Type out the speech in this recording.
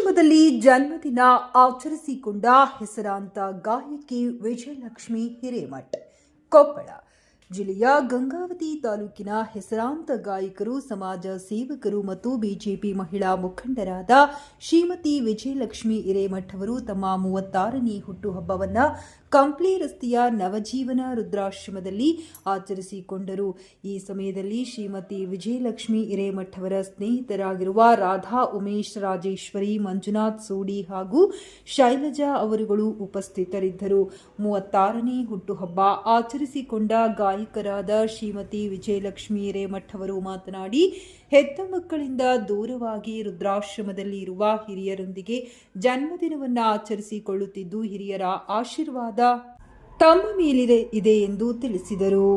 ವೃದ್ಧಾಶ್ರಮದಲ್ಲಿ ಜನ್ಮದಿನ ಆಚರಿಸಿಕೊಂಡ ಹೆಸರಾಂತ ಗಾಯಕಿ ವಿಜಯಲಕ್ಷ್ಮಿ ಹಿರೇಮಠ್. ಕೊಪ್ಪಳ ಜಿಲ್ಲೆಯ ಗಂಗಾವತಿ ತಾಲೂಕಿನ ಹೆಸರಾಂತ ಗಾಯಕರು, ಸಮಾಜ ಸೇವಕರು ಮತ್ತು ಬಿಜೆಪಿ ಮಹಿಳಾ ಮುಖಂಡರಾದ ಶ್ರೀಮತಿ ವಿಜಯಲಕ್ಷ್ಮಿ ಹಿರೇಮಠ್ ಅವರು ತಮ್ಮ 36ನೇ ಹುಟ್ಟುಹಬ್ಬವನ್ನು ಕಂಪ್ಲಿ ರಸ್ತೆಯ ನವಜೀವನ ವೃದ್ಧಾಶ್ರಮದಲ್ಲಿ ಆಚರಿಸಿಕೊಂಡರು. ಈ ಸಮಯದಲ್ಲಿ ಶ್ರೀಮತಿ ವಿಜಯಲಕ್ಷ್ಮಿ ಹಿರೇಮಠ್ ಅವರ ಸ್ನೇಹಿತರಾಗಿರುವ ರಾಧಾ, ಉಮೇಶ್, ರಾಜೇಶ್ವರಿ, ಮಂಜುನಾಥ್ ಸೋಡಿ ಹಾಗೂ ಶೈಲಜಾ ಅವರುಗಳು ಉಪಸ್ಥಿತರಿದ್ದರು. 36ನೇ ಹುಟ್ಟುಹಬ್ಬ ಆಚರಿಸಿಕೊಂಡ ಗಾಯಕರಾದ ಶ್ರೀಮತಿ ವಿಜಯಲಕ್ಷ್ಮಿ ಹಿರೇಮಠ್ ಅವರು ಮಾತನಾಡಿ, ಹೆತ್ತ ಮಕ್ಕಳಿಂದ ದೂರವಾಗಿ ವೃದ್ಧಾಶ್ರಮದಲ್ಲಿ ಇರುವ ಹಿರಿಯರೊಂದಿಗೆ ಜನ್ಮದಿನವನ್ನು ಆಚರಿಸಿಕೊಳ್ಳುತ್ತಿದ್ದು, ಹಿರಿಯರ ಆಶೀರ್ವಾದ ತಮ್ಮ ಮೇಲಿದೆ ಎಂದು ತಿಳಿಸಿದರು.